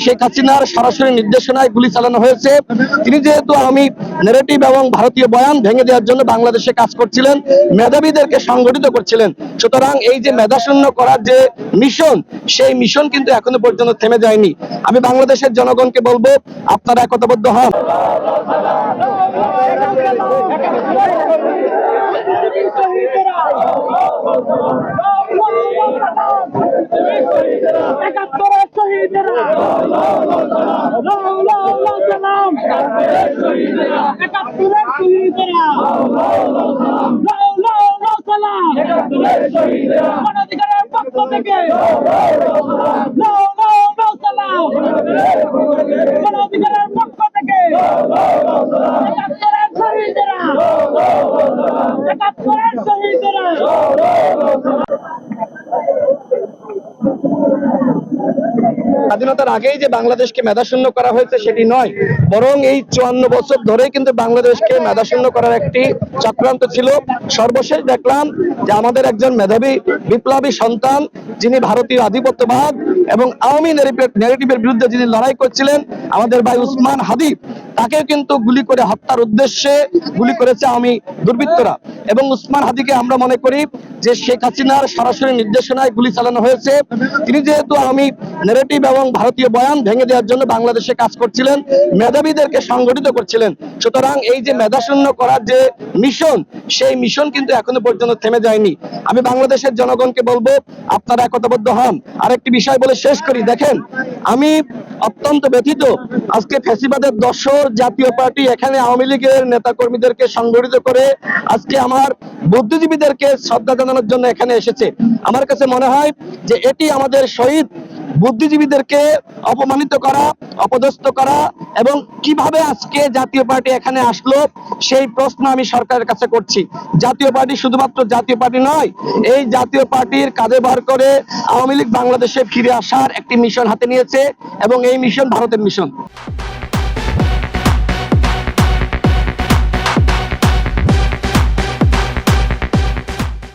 শেখ হাসিনার সরাসরি নির্দেশনায় গুলি চালানো হয়েছে। তিনি যেহেতু আওয়ামী ন্যারেটিভ এবং ভারতীয় বয়ান ভেঙে দেওয়ার জন্য বাংলাদেশে কাজ করছিলেন, মেধাবীদেরকে সংগঠিত করছিলেন, সুতরাং এই যে মেধাশূন্য করার যে মিশন, সেই মিশন কিন্তু এখনো পর্যন্ত থেমে যায়নি। আমি বাংলাদেশের জনগণকে বলবো, আপনারা একতাবদ্ধ হন। অধিকারের পক্ষ থেকে অধিকারের পক্ষ থেকে একাত্তরের শহীদেরা একাত্তরের শহীদেরা। স্বাধীনতার আগেই যে বাংলাদেশকে মেধাশূন্য করা হয়েছে সেটি নয়, বরং এই 54 বছর ধরেই কিন্তু বাংলাদেশকে মেধাশূন্য করার একটি চক্রান্ত ছিল। সর্বশেষ দেখলাম যে আমাদের একজন মেধাবী বিপ্লবী সন্তান, যিনি ভারতীয় আধিপত্যবাদ এবং আওয়ামী ন্যারেটিভের বিরুদ্ধে যিনি লড়াই করছিলেন, আমাদের ভাই উসমান হাদি, তাকে কিন্তু গুলি করে হত্যার উদ্দেশ্যে গুলি করেছে আওয়ামী দুর্বৃত্তরা। এবং উসমান হাদিকে আমরা মনে করি যে শেখ হাসিনার সরাসরি নির্দেশনায় গুলি চালানো হয়েছে। তিনি যেহেতু আওয়ামী ন্যারেটিভ এবং ভারতীয় বয়ান ভেঙে দেওয়ার জন্য বাংলাদেশে কাজ করছিলেন, মেধাবীদেরকে সংগঠিত করছিলেন, সুতরাং এই যে মেধাশূন্য করার যে মিশন, সেই মিশন কিন্তু এখনো পর্যন্ত থেমে যায়নি। আমি বাংলাদেশের জনগণকে বলবো, আপনারা একতাবদ্ধ হন। আরেকটি বিষয় বলে শেষ করি, দেখেন, আমি অত্যন্ত ব্যথিত, আজকে ফ্যাসিবাদের দোসর জাতীয় পার্টি এখানে আওয়ামী লীগের নেতা কর্মীদেরকে সংগঠিত করে আজকে আমার বুদ্ধিজীবীদেরকে শ্রদ্ধা জানানোর জন্য এখানে এসেছে। আমার কাছে মনে হয় যে এটি আমাদের শহীদ বুদ্ধিজীবীদেরকে অপমানিত করা, অপদস্থ করা, এবং কিভাবে আজকে জাতীয় পার্টি এখানে আসলো সেই প্রশ্ন আমি সরকারের কাছে করছি। জাতীয় পার্টি শুধুমাত্র জাতীয় পার্টি নয়, এই জাতীয় পার্টির কাঁধে ভর করে আওয়ামী লীগ বাংলাদেশে ফিরে আসার একটি মিশন হাতে নিয়েছে, এবং এই মিশন ভারতের মিশন।